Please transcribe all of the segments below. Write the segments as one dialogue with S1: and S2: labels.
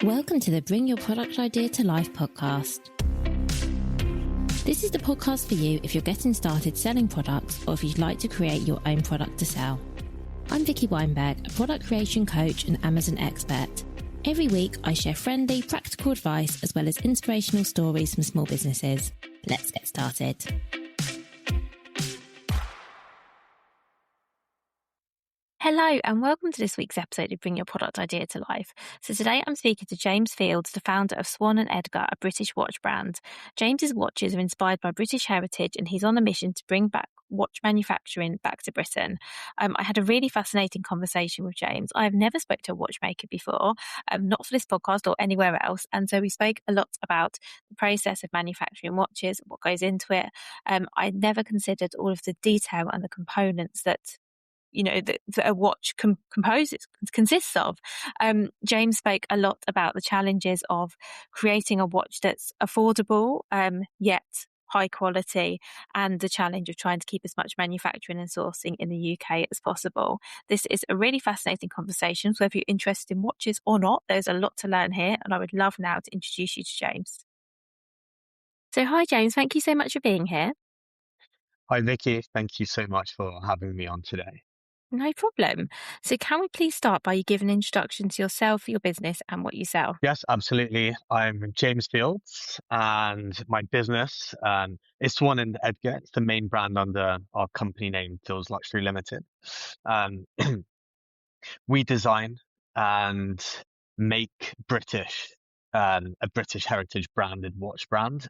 S1: Welcome to the Bring Your Product Idea to Life podcast. This is the podcast for you if you're getting started selling products or if you'd like to create your own product to sell. I'm Vicky Weinberg, a product creation coach and Amazon expert. Every week, I share friendly, practical advice as well as inspirational stories from small businesses. Let's get started. Hello and welcome to this week's episode of Bring Your Product Idea to Life. So today I'm speaking to James Fields, the founder of Swan and Edgar, a British watch brand. James's watches are inspired by British heritage and he's on a mission to bring back watch manufacturing back to Britain. I had a really fascinating conversation with James. I have never spoke to a watchmaker before, not for this podcast or anywhere else. And so we spoke a lot about the process of manufacturing watches, what goes into it. I never considered all of the detail and the components that that a watch consists of. James spoke a lot about the challenges of creating a watch that's affordable, yet high quality, and the challenge of trying to keep as much manufacturing and sourcing in the UK as possible. This is a really fascinating conversation. So if you're interested in watches or not, there's a lot to learn here, and I would love now to introduce you to James. So hi, James. Thank you so much for being here.
S2: Hi, Vicky. Thank you so much for having me on today.
S1: No problem. So can we please start by you giving an introduction to yourself, your business and what you sell?
S2: Yes, absolutely. I'm James Fields and my business is Swan and Edgar. It's the main brand under our company name, Fields Luxury Limited. We design and make a British heritage branded watch brand.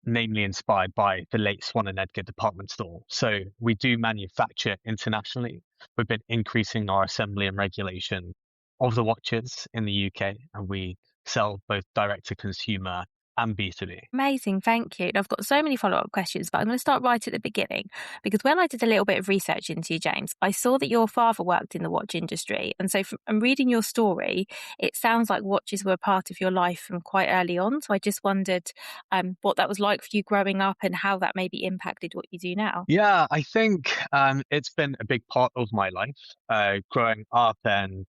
S2: Namely inspired by the late Swan and Edgar department store. So we do manufacture internationally. We've been increasing our assembly and regulation of the watches in the UK, and we sell both direct to consumer and B2B.
S1: Amazing, thank you. And I've got so many follow-up questions, but I'm going to start right at the beginning because when I did a little bit of research into you, James, I saw that your father worked in the watch industry. And so from reading your story, it sounds like watches were a part of your life from quite early on. So I just wondered what that was like for you growing up and how that maybe impacted what you do now.
S2: Yeah, I think it's been a big part of my life growing up, and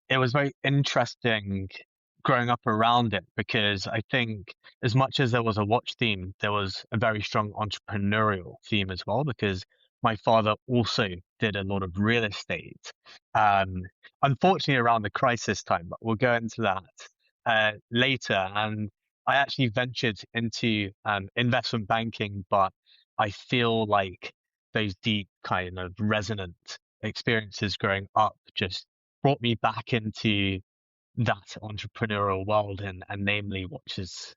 S2: it was very interesting growing up around it because I think as much as there was a watch theme, there was a very strong entrepreneurial theme as well, because my father also did a lot of real estate. Unfortunately around the crisis time, but we'll go into that later. And I actually ventured into investment banking, but I feel like those deep kind of resonant experiences growing up just brought me back into that entrepreneurial world and namely watches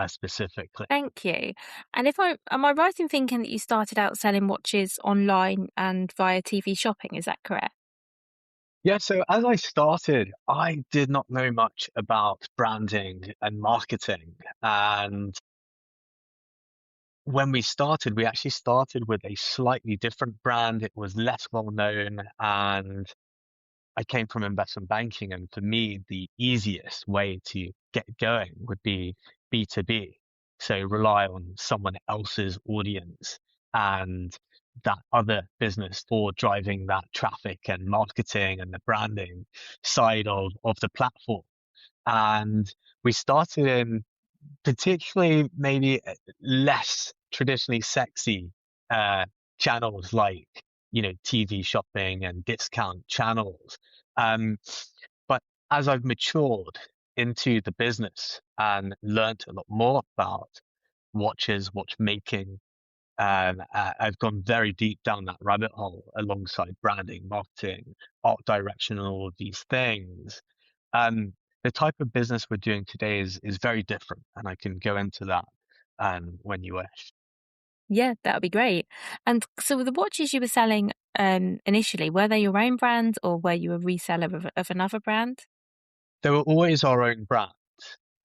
S2: specifically.
S1: Thank you. And am I right in thinking that you started out selling watches online and via TV shopping? Is that correct?
S2: Yeah, so as I started, I did not know much about branding and marketing. And when we actually started with a slightly different brand. It was less well known, and I came from investment banking, and for me, the easiest way to get going would be B2B. So rely on someone else's audience and that other business for driving that traffic and marketing and the branding side of the platform. And we started in particularly maybe less traditionally sexy channels like TV shopping and discount channels. But as I've matured into the business and learned a lot more about watches, watchmaking, I've gone very deep down that rabbit hole alongside branding, marketing, art direction, and all of these things. The type of business we're doing today is very different, and I can go into that when you wish.
S1: Yeah, that would be great. And so the watches you were selling initially, were they your own brand or were you a reseller of another brand?
S2: They were always our own brand.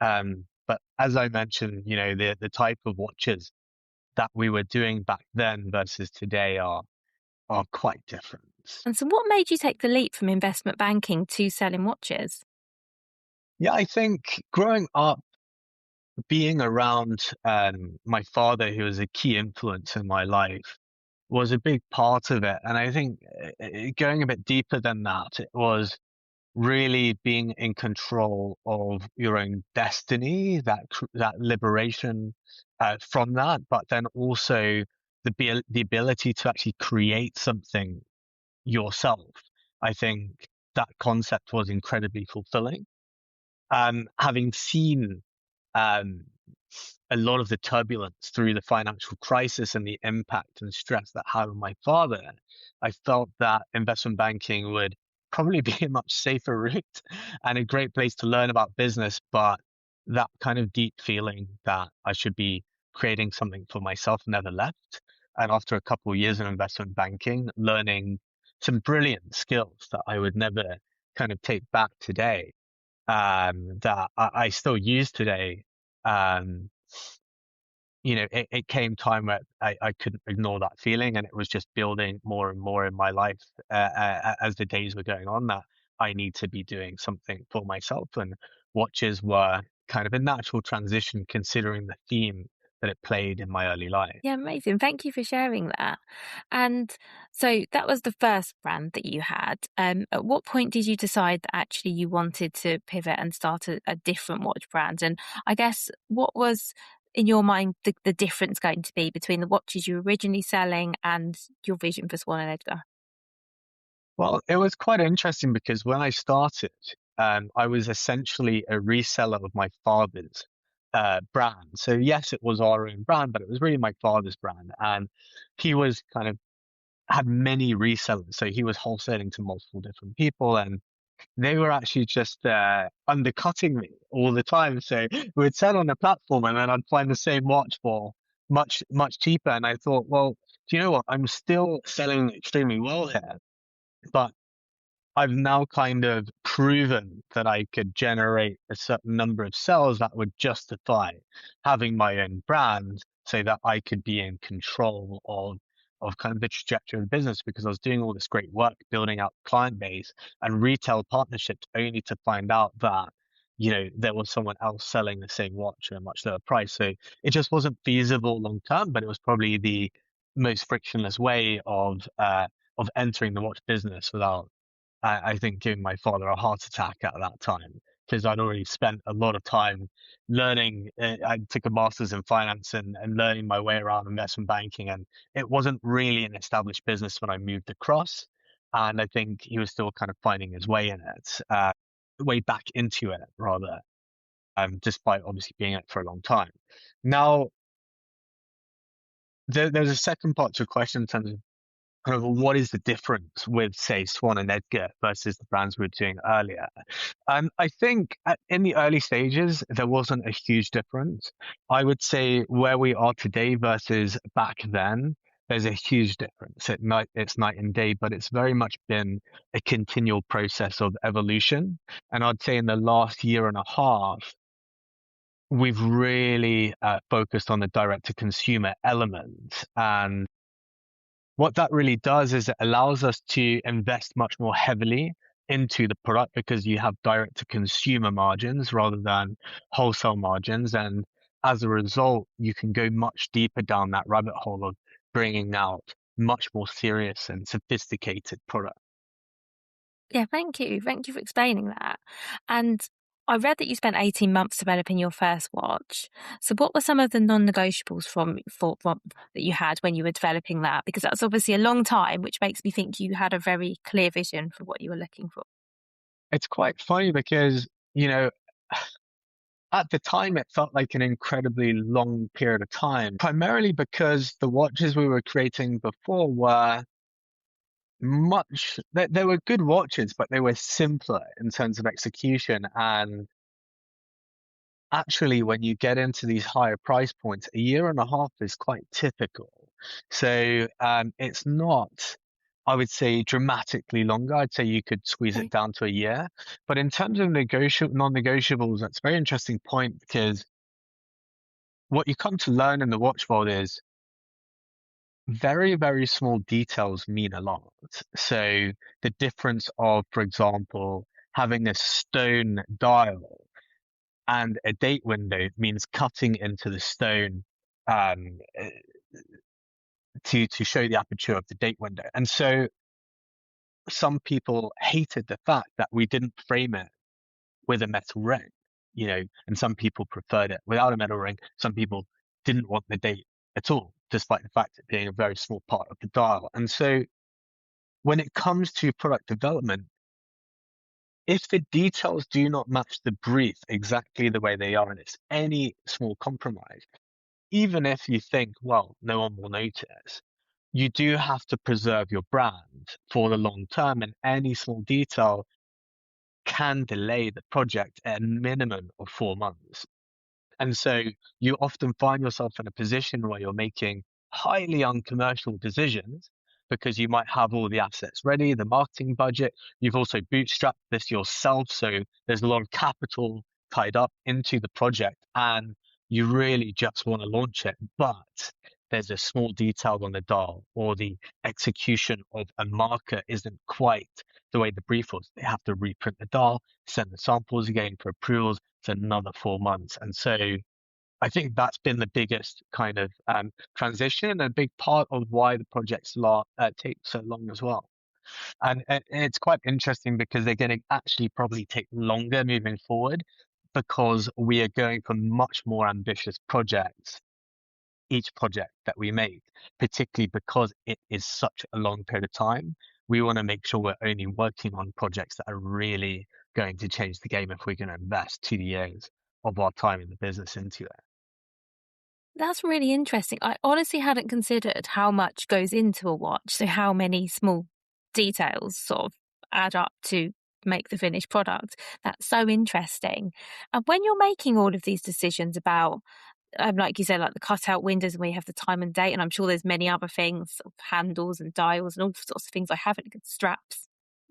S2: But as I mentioned, the type of watches that we were doing back then versus today are quite different.
S1: And so what made you take the leap from investment banking to selling watches?
S2: Yeah, I think growing up, being around my father, who was a key influence in my life, was a big part of it. And I think going a bit deeper than that, it was really being in control of your own destiny, that liberation from that, but then also the ability to actually create something yourself. I think that concept was incredibly fulfilling. Having seen um, a lot of the turbulence through the financial crisis and the impact and stress that had on my father, I felt that investment banking would probably be a much safer route and a great place to learn about business. But that kind of deep feeling that I should be creating something for myself never left. And after a couple of years in investment banking, learning some brilliant skills that I would never kind of take back today, that I still use today. Um, it came time where I couldn't ignore that feeling, and it was just building more and more in my life as the days were going on, that I need to be doing something for myself. And watches were kind of a natural transition considering the theme that it played in my early life.
S1: Yeah, amazing. Thank you for sharing that. And so that was the first brand that you had. At what point did you decide that actually you wanted to pivot and start a different watch brand? And I guess what was in your mind the difference going to be between the watches you were originally selling and your vision for Swan and Edgar?
S2: Well, it was quite interesting because when I started, I was essentially a reseller of my father's brand. So yes, it was our own brand, but it was really my father's brand, and he was kind of had many resellers. So he was wholesaling to multiple different people, and they were actually just undercutting me all the time. So we'd sell on a platform, and then I'd find the same watch for much cheaper. And I thought, well, do you know what? I'm still selling extremely well here, but I've now kind of proven that I could generate a certain number of sales that would justify having my own brand so that I could be in control of kind of the trajectory of the business, because I was doing all this great work building out client base and retail partnerships only to find out that, there was someone else selling the same watch at a much lower price. So it just wasn't feasible long term, but it was probably the most frictionless way of entering the watch business without, I think, giving my father a heart attack at that time, because I'd already spent a lot of time learning. I took a master's in finance and learning my way around investment banking, and it wasn't really an established business when I moved across. And I think he was still kind of finding his way in it, way back into it, rather, despite obviously being in it for a long time. Now, there's a second part to your question in terms of kind of what is the difference with, say, Swan and Edgar versus the brands we were doing earlier. I think in the early stages, there wasn't a huge difference. I would say where we are today versus back then, there's a huge difference. It's night and day, but it's very much been a continual process of evolution. And I'd say in the last year and a half, we've really focused on the direct to consumer element. And what that really does is it allows us to invest much more heavily into the product, because you have direct to consumer margins rather than wholesale margins. And as a result, you can go much deeper down that rabbit hole of bringing out much more serious and sophisticated product.
S1: Yeah, thank you. Thank you for explaining that. And I read that you spent 18 months developing your first watch. So what were some of the non-negotiables from that you had when you were developing that? Because that's obviously a long time, which makes me think you had a very clear vision for what you were looking for.
S2: It's quite funny because, at the time it felt like an incredibly long period of time, primarily because the watches we were creating before were they were good watches, but they were simpler in terms of execution. And actually, when you get into these higher price points, a year and a half is quite typical. So it's not, I would say, dramatically longer. I'd say you could squeeze it
S1: Okay.
S2: down to a year. But in terms of non-negotiables, that's a very interesting point, because what you come to learn in the watch world is very, very small details mean a lot. So the difference of, for example, having a stone dial and a date window means cutting into the stone um, to show the aperture of the date window. And so some people hated the fact that we didn't frame it with a metal ring, and some people preferred it without a metal ring. Some people didn't want the date at all, despite the fact it being a very small part of the dial. And so when it comes to product development, if the details do not match the brief exactly the way they are, and it's any small compromise, even if you think, well, no one will notice, you do have to preserve your brand for the long term, and any small detail can delay the project at a minimum of 4 months. And so you often find yourself in a position where you're making highly uncommercial decisions because you might have all the assets ready, the marketing budget. You've also bootstrapped this yourself. So there's a lot of capital tied up into the project and you really just want to launch it. But there's a small detail on the dial or the execution of a marker isn't quite the way the brief was. They have to reprint the dial, send the samples again for approvals. It's another 4 months. And so I think that's been the biggest kind of transition and a big part of why the projects take so long as well. And it's quite interesting because they're going to actually probably take longer moving forward because we are going for much more ambitious projects, each project that we make, particularly because it is such a long period of time. We want to make sure we're only working on projects that are really going to change the game if we're going to invest 2 years of our time in the business into it.
S1: That's really interesting. I honestly hadn't considered how much goes into a watch. So how many small details sort of add up to make the finished product. That's so interesting. And when you're making all of these decisions about, like you said, like the cutout windows, and we have the time and date, and I'm sure there's many other things, sort of handles and dials and all sorts of things I haven't, straps,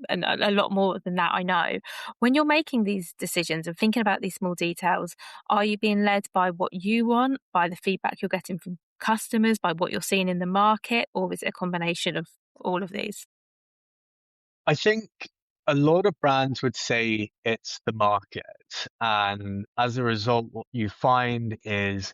S1: and a lot more than that, I know. When you're making these decisions and thinking about these small details, are you being led by what you want, by the feedback you're getting from customers, by what you're seeing in the market, or is it a combination of all of these?
S2: I think a lot of brands would say it's the market. And as a result, what you find is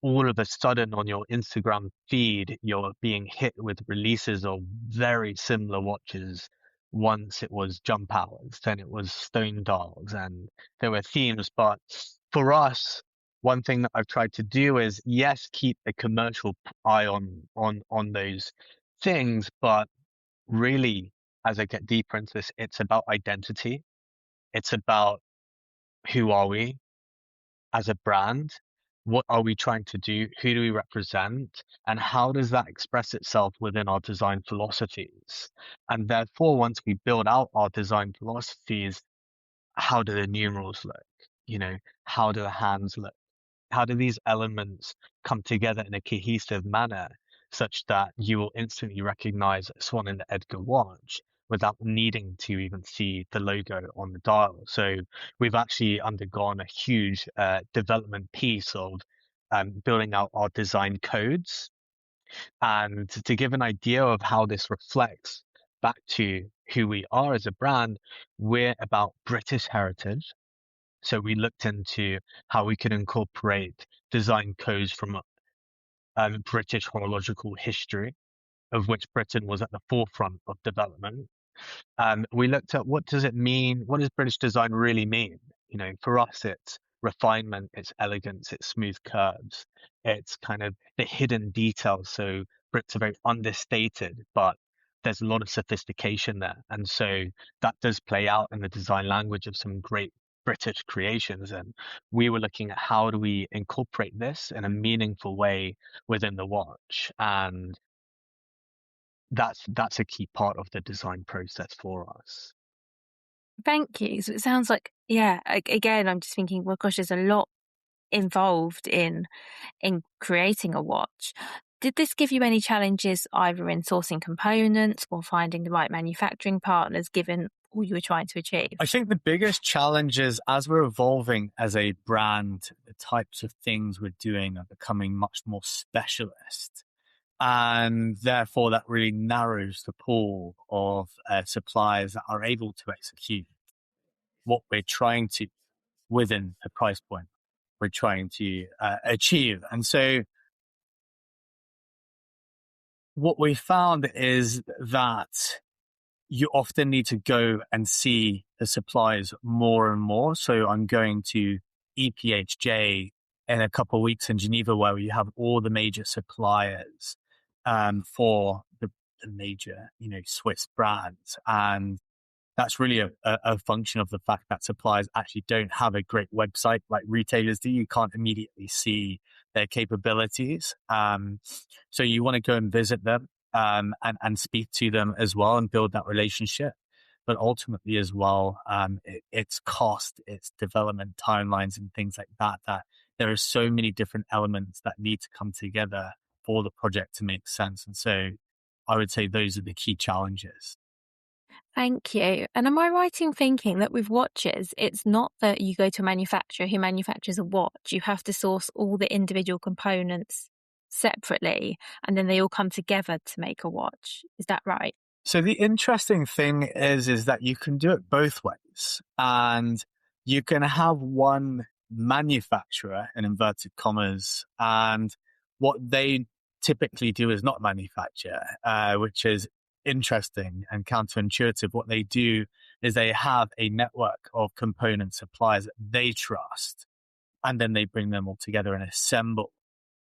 S2: all of a sudden on your Instagram feed, you're being hit with releases of very similar watches. Once it was jump hours, then it was stone dials, and there were themes. But for us, one thing that I've tried to do is, yes, keep a commercial eye on those things, but really, as I get deeper into this, it's about identity. It's about who are we as a brand? What are we trying to do? Who do we represent? And how does that express itself within our design philosophies? And therefore, once we build out our design philosophies, how do the numerals look? You know, how do the hands look? How do these elements come together in a cohesive manner such that you will instantly recognize a Swan and Edgar watch without needing to even see the logo on the dial? So we've actually undergone a huge development piece of building out our design codes. And to give an idea of how this reflects back to who we are as a brand, we're about British heritage. So we looked into how we could incorporate design codes from British horological history, of which Britain was at the forefront of development. We looked at what does it mean? What does British design really mean? For us, it's refinement, it's elegance, it's smooth curves, it's kind of the hidden details. So Brits are very understated, but there's a lot of sophistication there. And so that does play out in the design language of some great British creations. And we were looking at how do we incorporate this in a meaningful way within the watch. And that's a key part of the design process for us.
S1: Thank you. So it sounds like, yeah, again, I'm just thinking, well, gosh, there's a lot involved in creating a watch. Did this give you any challenges either in sourcing components or finding the right manufacturing partners given all you were trying to achieve?
S3: I think the biggest challenge is as we're evolving as a brand, the types of things we're doing are becoming much more specialist. And therefore, that really narrows the pool of suppliers that are able to execute what we're trying to within the price point we're trying to achieve. And so what we found is that you often need to go and see the suppliers more and more. So I'm going to EPHJ in a couple of weeks in Geneva, where you have all the major suppliers for the major, Swiss brands. And that's really a function of the fact that suppliers actually don't have a great website like retailers do. You can't immediately see their capabilities. So you want to go and visit them and speak to them as well and build that relationship. But ultimately as well, it's cost, it's development timelines and things like that, that there are so many different elements that need to come together for the project to make sense. And so I would say those are the key challenges.
S1: Thank you. And am I right in thinking that with watches, it's not that you go to a manufacturer who manufactures a watch, you have to source all the individual components separately, and then they all come together to make a watch. Is that right?
S3: So the interesting thing is that you can do it both ways, and you can have one manufacturer in inverted commas, and what they typically do is not manufacture, which is interesting and counterintuitive. What they do is they have a network of component suppliers that they trust, and then they bring them all together and assemble.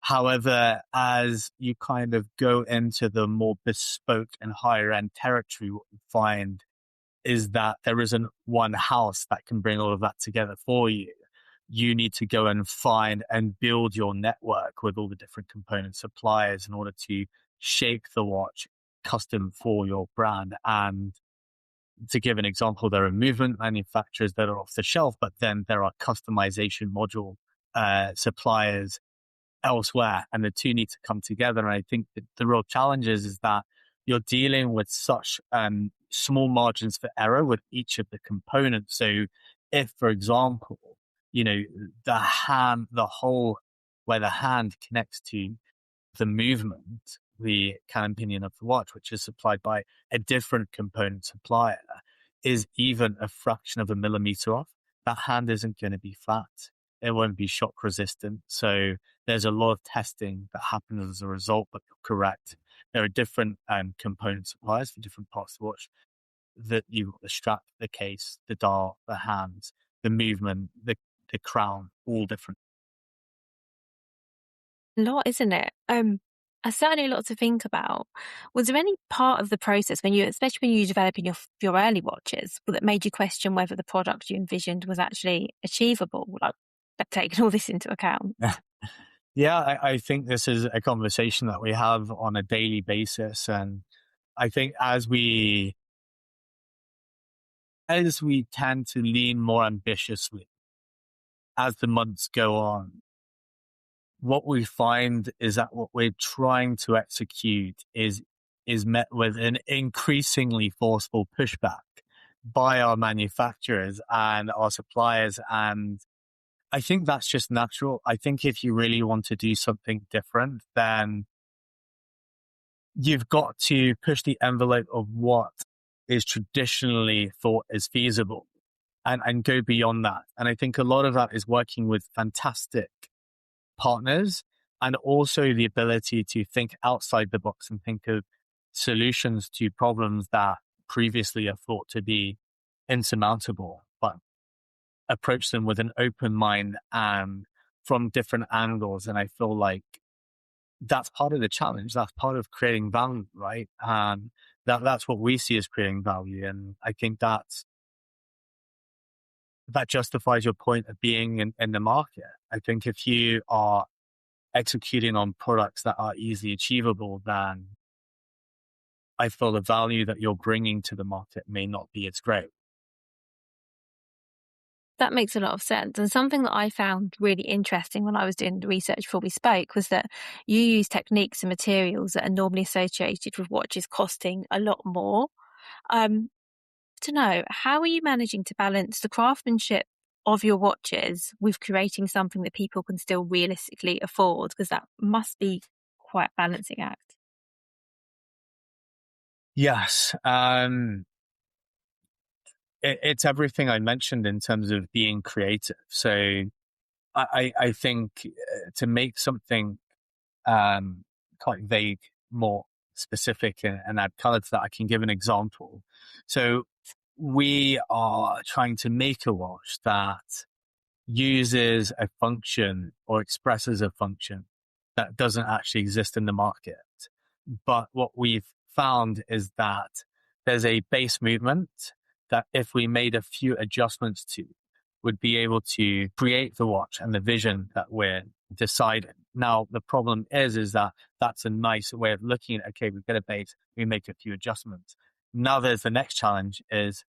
S3: However, as you kind of go into the more bespoke and higher end territory, what you find is that there isn't one house that can bring all of that together for you. You need to go and find and build your network with all the different component suppliers in order to shape the watch custom for your brand. And to give an example, there are movement manufacturers that are off the shelf, but then there are customization module suppliers elsewhere, and the two need to come together. And I think that the real challenge is that you're dealing with such small margins for error with each of the components. So if, for example, the hole where the hand connects to the movement, the cannon pinion of the watch, which is supplied by a different component supplier, is even a fraction of a millimeter off, that hand isn't going to be flat. It won't be shock resistant. So there's a lot of testing that happens as a result, but you're correct. There are different component suppliers for different parts of the watch. That you've got the strap, the case, the dial, the hands, the movement, the crown, all different.
S1: A lot, isn't it? Certainly a lot to think about. Was there any part of the process when especially when you were developing your early watches, that made you question whether the product you envisioned was actually achievable? Like, taking all this into account.
S3: Yeah, I think this is a conversation that we have on a daily basis. And I think as we tend to lean more ambitiously as the months go on, what we find is that what we're trying to execute is met with an increasingly forceful pushback by our manufacturers and our suppliers. And I think that's just natural. I think if you really want to do something different, then you've got to push the envelope of what is traditionally thought as feasible and go beyond that. And I think a lot of that is working with fantastic partners and also the ability to think outside the box and think of solutions to problems that previously are thought to be insurmountable, but approach them with an open mind and from different angles. And I feel like that's part of the challenge. That's part of creating value, right? And that's what we see as creating value. And I think that justifies your point of being in the market. I think if you are executing on products that are easily achievable, then I feel the value that you're bringing to the market may not be as great.
S1: That makes a lot of sense. And something that I found really interesting when I was doing the research before we spoke was that you use techniques and materials that are normally associated with watches costing a lot more. To know, how are you managing to balance the craftsmanship of your watches with creating something that people can still realistically afford? Because that must be quite a balancing act.
S3: Yes. It's everything I mentioned in terms of being creative. So I think to make something quite vague more specific and add color to that, I can give an example. So we are trying to make a watch that uses a function or expresses a function that doesn't actually exist in the market. But what we've found is that there's a base movement that if we made a few adjustments to, would be able to create the watch and the vision that we're deciding. Now, the problem is that that's a nice way of looking at, okay, we've got a base, we make a few adjustments. Now there's the next challenge is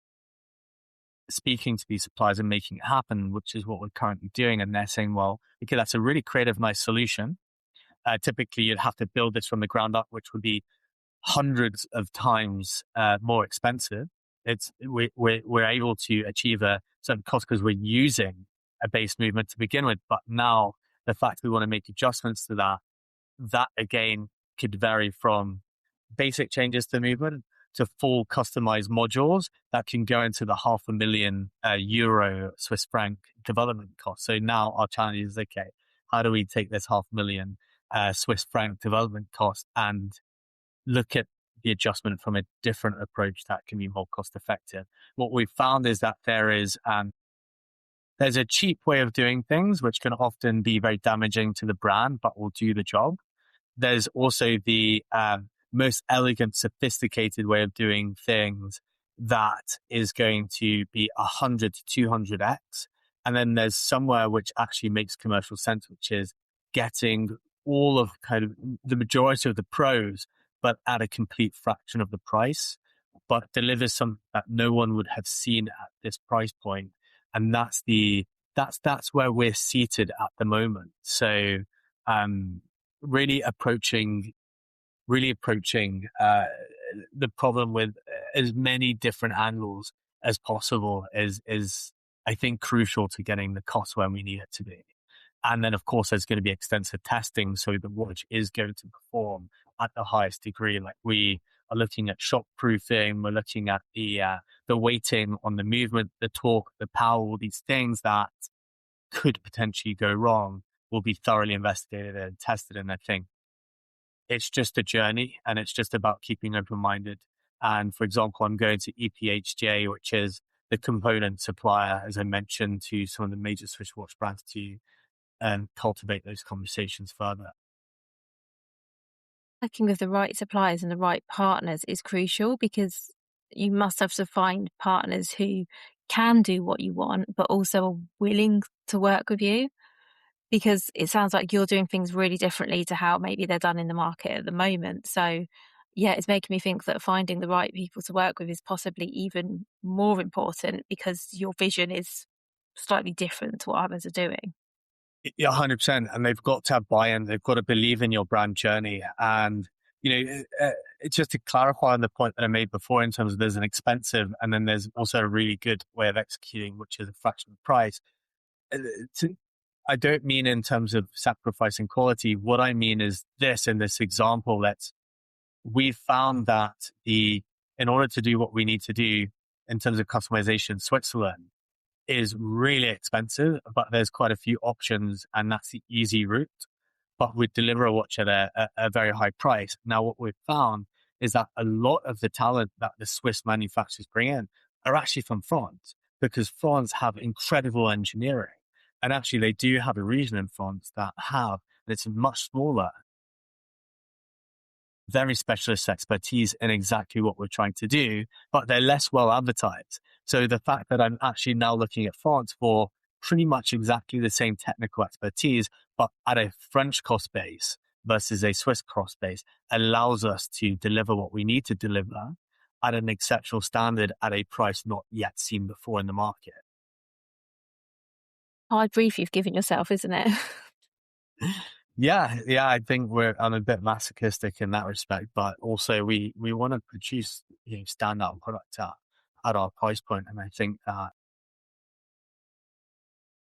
S3: speaking to these suppliers and making it happen, which is what we're currently doing. And they're saying, well, okay, that's a really creative, nice solution. Typically, you'd have to build this from the ground up, which would be hundreds of times more expensive. We're able to achieve a certain cost because we're using a base movement to begin with. But now the fact we want to make adjustments to that again could vary from basic changes to movement to full customized modules that can go into the €500,000 Swiss franc development cost. So now our challenge is, okay, how do we take this €500,000 Swiss franc development cost and look at the adjustment from a different approach that can be more cost effective? What we've found is that there's a cheap way of doing things, which can often be very damaging to the brand, but will do the job. There's also the most elegant, sophisticated way of doing things that is going to be 100 to 200x. And then there's somewhere which actually makes commercial sense, which is getting all of kind of the majority of the pros, but at a complete fraction of the price, but delivers something that no one would have seen at this price point. And that's where we're seated at the moment. So really approaching the problem with as many different angles as possible is I think crucial to getting the cost where we need it to be. And then of course there's going to be extensive testing so the watch is going to perform at the highest degree. Like we are looking at shock proofing, we're looking at the weighting on the movement, the torque, the power, all these things that could potentially go wrong will be thoroughly investigated and tested. And I think it's just a journey and it's just about keeping open-minded. And for example, I'm going to EPHJ, which is the component supplier, as I mentioned, to some of the major Swiss watch brands to cultivate those conversations further.
S1: Working with the right suppliers and the right partners is crucial because you must have to find partners who can do what you want, but also are willing to work with you. Because it sounds like you're doing things really differently to how maybe they're done in the market at the moment. So, yeah, it's making me think that finding the right people to work with is possibly even more important because your vision is slightly different to what others are doing.
S3: Yeah, 100%. And they've got to have buy-in. They've got to believe in your brand journey. And, it's just to clarify on the point that I made before in terms of there's an expensive and then there's also a really good way of executing, which is a fraction of the price. I don't mean in terms of sacrificing quality. What I mean is this, in this example, we've found that in order to do what we need to do in terms of customization in Switzerland is really expensive, but there's quite a few options and that's the easy route. But we deliver a watch at a very high price. Now, what we've found is that a lot of the talent that the Swiss manufacturers bring in are actually from France because France have incredible engineering. And actually, they do have a region in France that and it's much smaller, very specialist expertise in exactly what we're trying to do, but they're less well advertised. So the fact that I'm actually now looking at France for pretty much exactly the same technical expertise, but at a French cost base versus a Swiss cost base allows us to deliver what we need to deliver at an exceptional standard at a price not yet seen before in the market.
S1: Hard brief you've given yourself, isn't it?
S3: Yeah. I think I'm a bit masochistic in that respect, but also we want to produce standout product at our price point, and I think that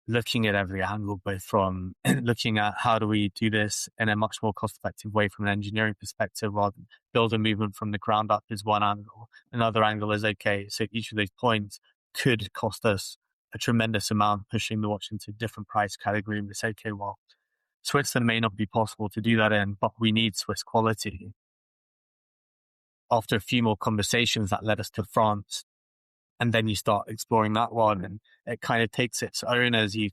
S3: looking at every angle, both from looking at how do we do this in a much more cost-effective way from an engineering perspective, rather than build a movement from the ground up is one angle. Another angle is, okay, so each of those points could cost us a tremendous amount, pushing the watch into a different price category. And we say, okay, well, Switzerland may not be possible to do that in, but we need Swiss quality. after a few more conversations, that led us to France. And then you start exploring that one, and it kind of takes its own as you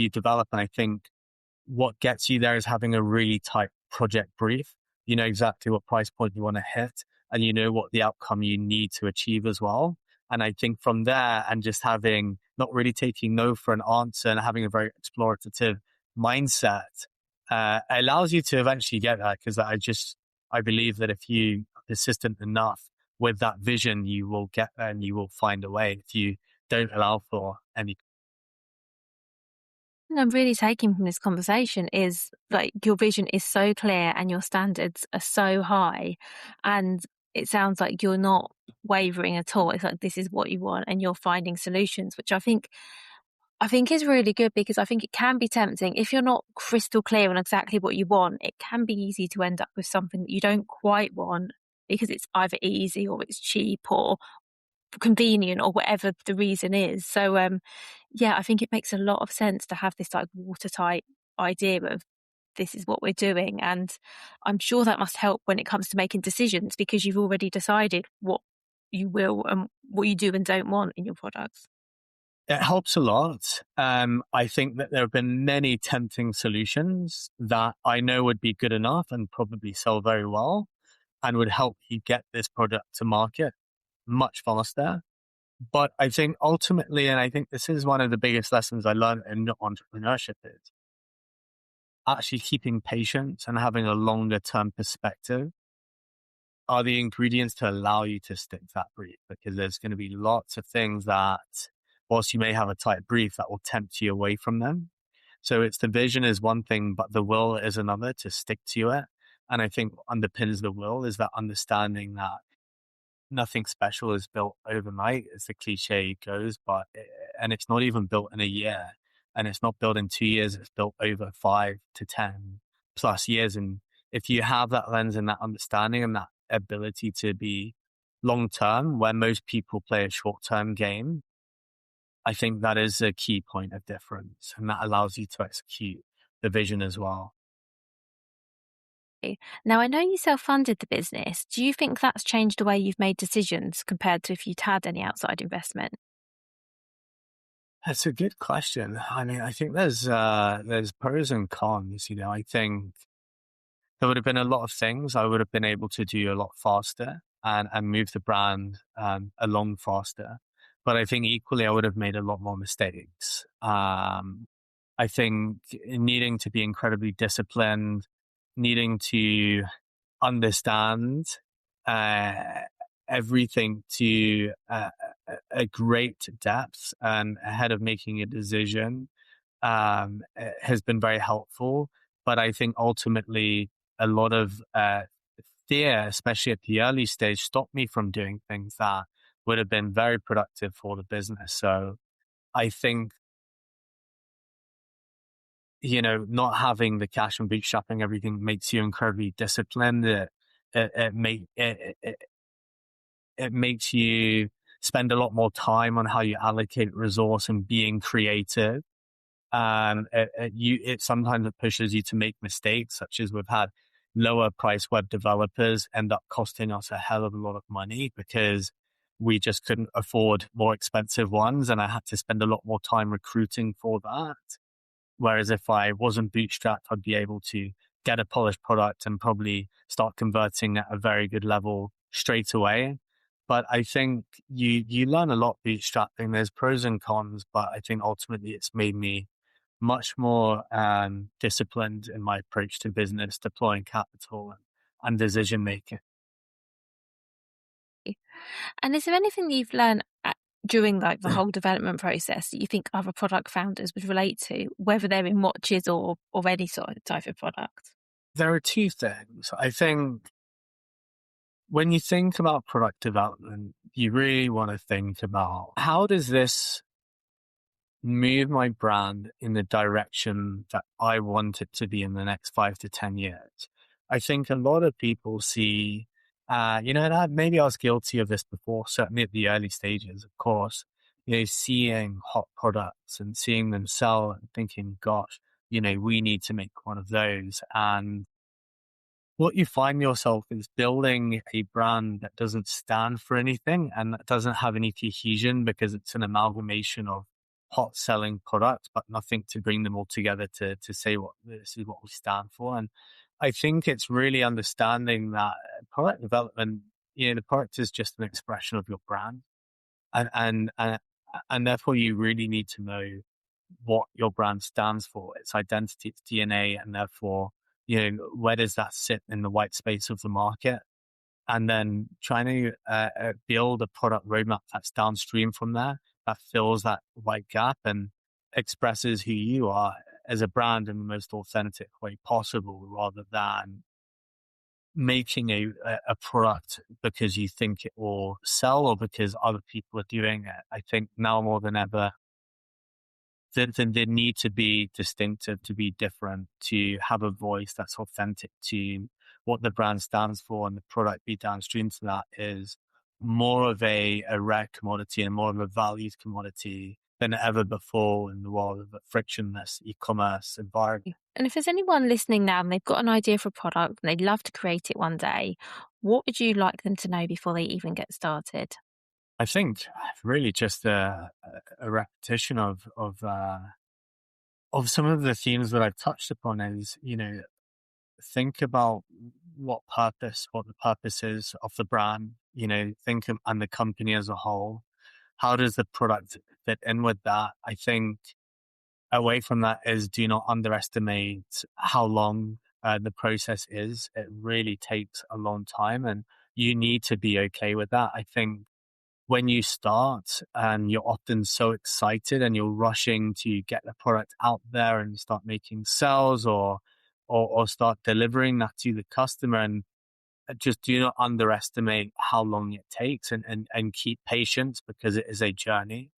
S3: develop. And I think what gets you there is having a really tight project brief. You know exactly what price point you want to hit, and you know what the outcome you need to achieve as well. And I think from there, and just having not really taking no for an answer and having a very explorative mindset, allows you to eventually get there. Because I believe that if you are persistent enough with that vision, you will get there and you will find a way if you don't allow for any.
S1: What I'm really taking from this conversation is like your vision is so clear and your standards are so high. And it sounds like you're not wavering at all. It's like this is what you want and you're finding solutions, which I think is really good, because I think it can be tempting if you're not crystal clear on exactly what you want. It can be easy to end up with something that you don't quite want because it's either easy or it's cheap or convenient or whatever the reason is. So yeah, I think it makes a lot of sense to have this like watertight idea of this is what we're doing. And I'm sure that must help when it comes to making decisions, because you've already decided what you will and what you do and don't want in your products.
S3: It helps a lot. I think that there have been many tempting solutions that I know would be good enough and probably sell very well and would help you get this product to market much faster. But I think ultimately, and I think this is one of the biggest lessons I learned in entrepreneurship, is actually keeping patience and having a longer term perspective are the ingredients to allow you to stick to that brief, because there's going to be lots of things that, whilst you may have a tight brief, that will tempt you away from them. So it's the vision is one thing, but the will is another, to stick to it. And I think what underpins the will is that understanding that nothing special is built overnight, as the cliche goes, and it's not even built in a year, and it's not built in 2 years. It's built over 5 to 10 plus years. And if you have that lens and that understanding and that ability to be long term, where most people play a short term game, I think that is a key point of difference, and that allows you to execute the vision as well.
S1: Now, I know you self-funded the business. Do you think that's changed the way you've made decisions compared to if you'd had any outside investment?
S3: That's a good question. I mean, I think there's pros and cons. You know, I think there would have been a lot of things I would have been able to do a lot faster and move the brand along faster. But I think equally, I would have made a lot more mistakes. I think needing to be incredibly disciplined, needing to understand uh, everything to a great depth and ahead of making a decision has been very helpful. But I think ultimately a lot of fear, especially at the early stage, stopped me from doing things that would have been very productive for the business. So I think, you know, not having the cash and bootstrapping everything makes you incredibly disciplined. It makes you spend a lot more time on how you allocate resource and being creative. It sometimes it pushes you to make mistakes, such as we've had lower price web developers end up costing us a hell of a lot of money because we just couldn't afford more expensive ones, and I had to spend a lot more time recruiting for that. Whereas if I wasn't bootstrapped, I'd be able to get a polished product and probably start converting at a very good level straight away. But I think you learn a lot bootstrapping. There's pros and cons, but I think ultimately it's made me much more disciplined in my approach to business, deploying capital and decision making.
S1: And is there anything that you've learned during like the whole development process that you think other product founders would relate to, whether they're in watches or any sort of type of product?
S3: There are two things. I think when you think about product development, you really want to think about how does this move my brand in the direction that I want it to be in the next 5 to 10 years. I think a lot of people see, and maybe I was guilty of this before, certainly at the early stages, of course, seeing hot products and seeing them sell and thinking, gosh, we need to make one of those. And what you find yourself is building a brand that doesn't stand for anything and that doesn't have any cohesion because it's an amalgamation of hot selling products, but nothing to bring them all together to say what this is what we stand for. And I think it's really understanding that product development, the product is just an expression of your brand. And, and, and, and therefore you really need to know what your brand stands for, its identity, its DNA, and therefore, where does that sit in the white space of the market? And then trying to build a product roadmap that's downstream from there that fills that white gap and expresses who you are as a brand in the most authentic way possible, rather than making a product because you think it will sell or because other people are doing it. I think now more than ever, they need to be distinctive, to be different, to have a voice that's authentic to what the brand stands for, and the product be downstream to that is more of a rare commodity and more of a valued commodity than ever before in the world of a frictionless e-commerce environment.
S1: And if there's anyone listening now and they've got an idea for a product and they'd love to create it one day, what would you like them to know before they even get started?
S3: I think really just a repetition of some of the themes that I've touched upon is, think about what the purpose is of the brand, and the company as a whole. How does the product fit in with that? I think away from that is do not underestimate how long the process is. It really takes a long time and you need to be okay with that. I think when you start and you're often so excited and you're rushing to get the product out there and start making sales or start delivering that to the customer, and just do not underestimate how long it takes and keep patience because it is a journey.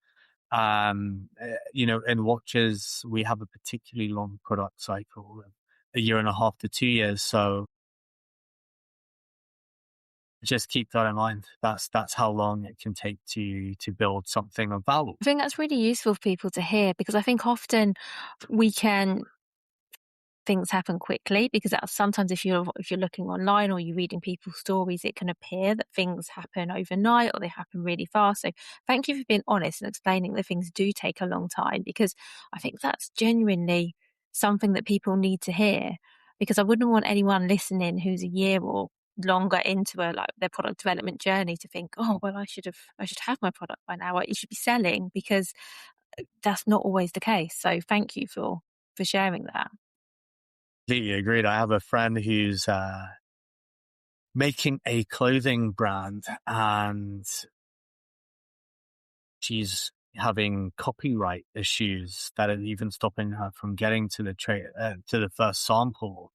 S3: In watches, we have a particularly long product cycle, a year and a half to 2 years. So just keep that in mind. That's how long it can take to build something of value.
S1: I think that's really useful for people to hear, because I think often things happen quickly, because that's sometimes if you're looking online or you're reading people's stories, it can appear that things happen overnight or they happen really fast. So thank you for being honest and explaining that things do take a long time, because I think that's genuinely something that people need to hear, because I wouldn't want anyone listening who's a year or longer into their product development journey to think, oh well, I should have my product by now, it should be selling, because that's not always the case. So thank you for sharing that.
S3: Completely agreed. I have a friend who's making a clothing brand, and she's having copyright issues that are even stopping her from getting to the first sample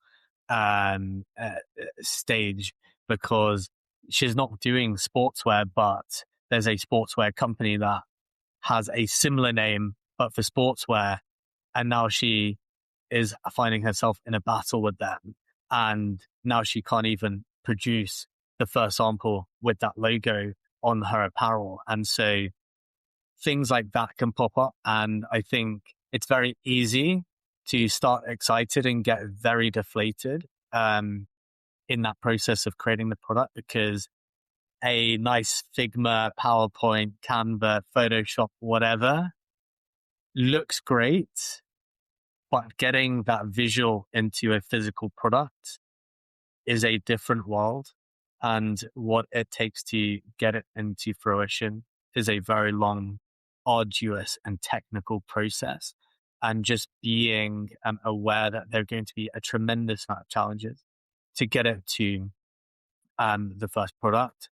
S3: stage, because she's not doing sportswear, but there's a sportswear company that has a similar name but for sportswear, and now she is finding herself in a battle with them, and now she can't even produce the first sample with that logo on her apparel. And so things like that can pop up, and I think it's very easy to start excited and get very deflated in that process of creating the product, because a nice Figma, PowerPoint, Canva, Photoshop, whatever looks great, but getting that visual into a physical product is a different world. And what it takes to get it into fruition is a very long, arduous, and technical process. And just being aware that there are going to be a tremendous amount of challenges to get it to the first product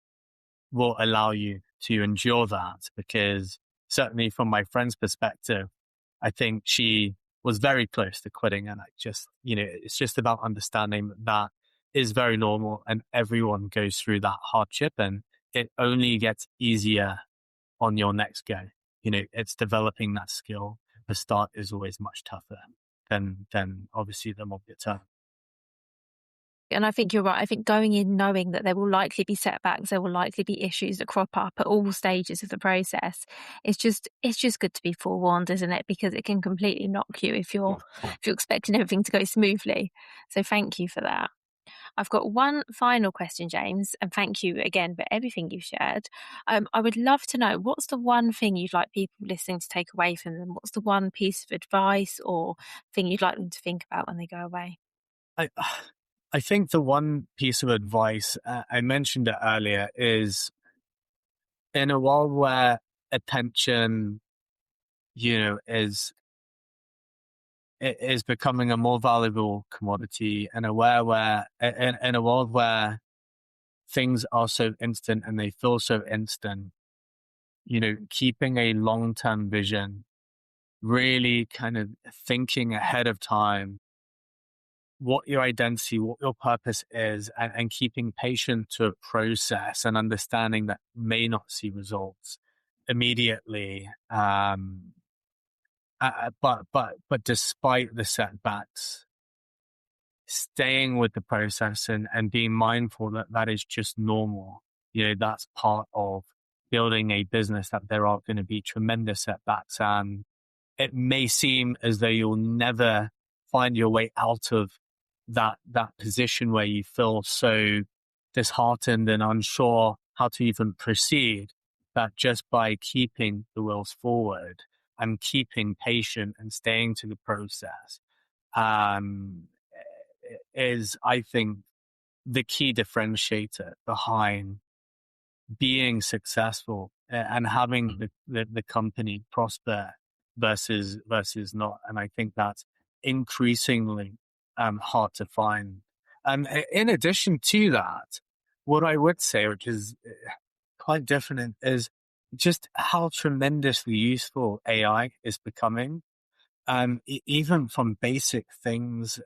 S3: will allow you to endure that. Because certainly from my friend's perspective, I think she was very close to quitting. And it's just about understanding that is very normal and everyone goes through that hardship, and it only gets easier on your next go. It's developing that skill. The start is always much tougher than obviously the longer term.
S1: And I think you're right. I think going in knowing that there will likely be setbacks, there will likely be issues that crop up at all stages of the process. It's just good to be forewarned, isn't it? Because it can completely knock you if you're expecting everything to go smoothly. So thank you for that. I've got one final question, James, and thank you again for everything you've shared. I would love to know, what's the one thing you'd like people listening to take away from them? What's the one piece of advice or thing you'd like them to think about when they go away?
S3: I I think the one piece of advice, I mentioned it earlier, is in a world where attention, is becoming a more valuable commodity, and in a world where things are so instant and they feel so instant, keeping a long-term vision, really kind of thinking ahead of time what your identity, what your purpose is, and keeping patient to a process and understanding that may not see results immediately. But despite the setbacks, staying with the process and being mindful that that is just normal. That's part of building a business, that there are going to be tremendous setbacks, and it may seem as though you'll never find your way out of that position where you feel so disheartened and unsure how to even proceed, that just by keeping the wheels forward and keeping patient and staying to the process, um, is, I think, the key differentiator behind being successful and having the company prosper versus not. And I think that's increasingly hard to find. In addition to that, what I would say, which is quite different, is just how tremendously useful AI is becoming. Even from basic things,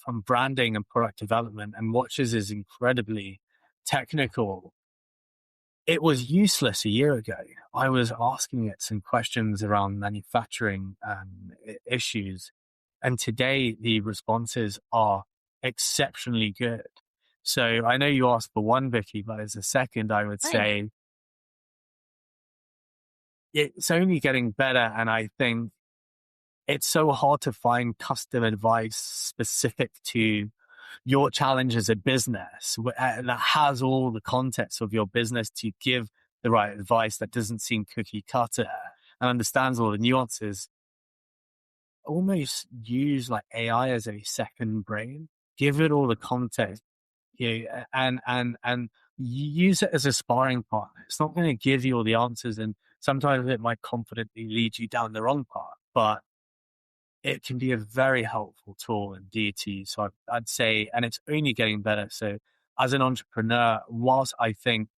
S3: from branding and product development, and watches is incredibly technical. It was useless a year ago. I was asking it some questions around manufacturing issues, and today the responses are exceptionally good. So I know you asked for one, Vicky, but as a second, I would
S1: Right.
S3: say it's only getting better. And I think it's so hard to find custom advice specific to your challenge as a business that has all the context of your business to give the right advice that doesn't seem cookie cutter and understands all the nuances. Almost use like AI as a second brain, give it all the context, and use it as a sparring partner. It's not going to give you all the answers, and sometimes it might confidently lead you down the wrong path, but it can be a very helpful tool indeed to you. So I'd say, and it's only getting better. So as an entrepreneur, whilst I think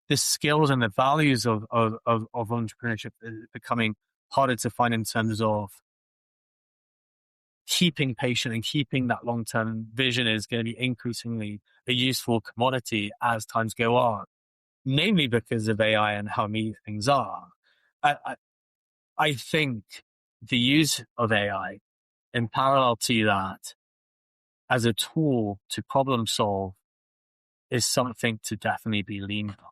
S3: the skills and the values of entrepreneurship is becoming harder to find in terms of keeping patient and keeping that long-term vision is going to be increasingly a useful commodity as times go on, namely because of AI and how immediate things are. I think the use of AI in parallel to that as a tool to problem solve is something to definitely be leaned on.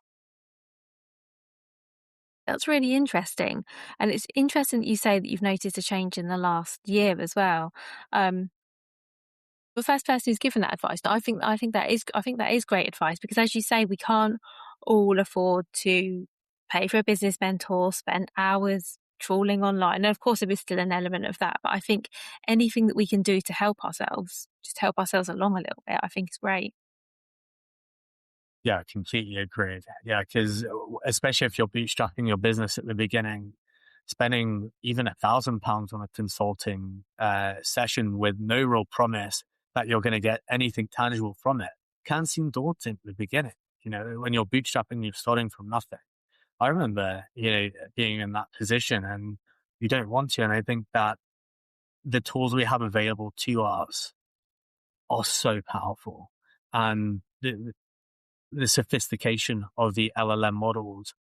S1: That's really interesting. And it's interesting that you say that you've noticed a change in the last year as well. The first person who's given that advice, I think that is great advice, because as you say, we can't all afford to pay for a business mentor, spend hours trawling online. And of course, there is still an element of that, but I think anything that we can do to help ourselves, just help ourselves along a little bit, I think is great.
S3: Yeah, completely agreed. Yeah, because especially if you're bootstrapping your business at the beginning, spending even £1,000 on a consulting session with no real promise that you're going to get anything tangible from it can seem daunting at the beginning. When you're bootstrapping, you're starting from nothing. I remember, being in that position, and you don't want to. And I think that the tools we have available to us are so powerful, and the sophistication of the LLM models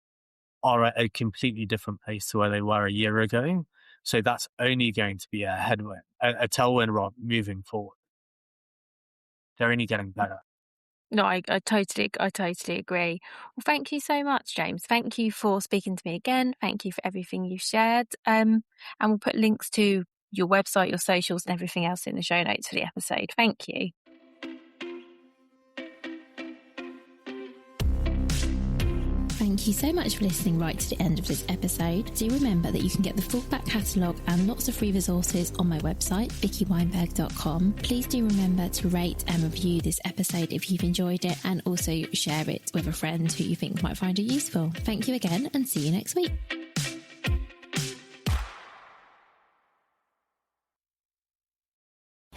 S3: are at a completely different place to where they were a year ago. So that's only going to be a headwind, a tailwind rather, moving forward. They're only getting better.
S1: No, I totally agree. Well, thank you so much, James. Thank you for speaking to me again. Thank you for everything you shared. And we'll put links to your website, your socials, and everything else in the show notes for the episode. Thank you. Thank you so much for listening right to the end of this episode. Do remember that you can get the full back catalogue and lots of free resources on my website, vickyweinberg.com. Please do remember to rate and review this episode if you've enjoyed it, and also share it with a friend who you think might find it useful. Thank you again, and see you next week.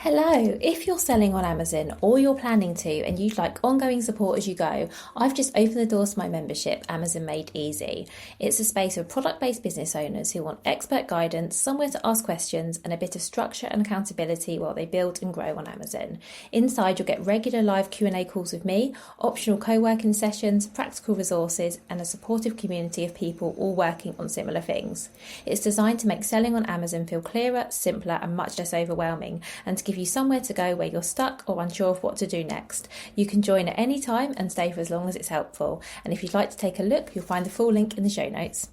S1: Hello, if you're selling on Amazon or you're planning to and you'd like ongoing support as you go, I've just opened the doors to my membership, Amazon Made Easy. It's a space for product-based business owners who want expert guidance, somewhere to ask questions, and a bit of structure and accountability while they build and grow on Amazon. Inside, you'll get regular live Q&A calls with me, optional co-working sessions, practical resources, and a supportive community of people all working on similar things. It's designed to make selling on Amazon feel clearer, simpler, and much less overwhelming, and to give you somewhere to go where you're stuck or unsure of what to do next. You can join at any time and stay for as long as it's helpful. And if you'd like to take a look, you'll find the full link in the show notes.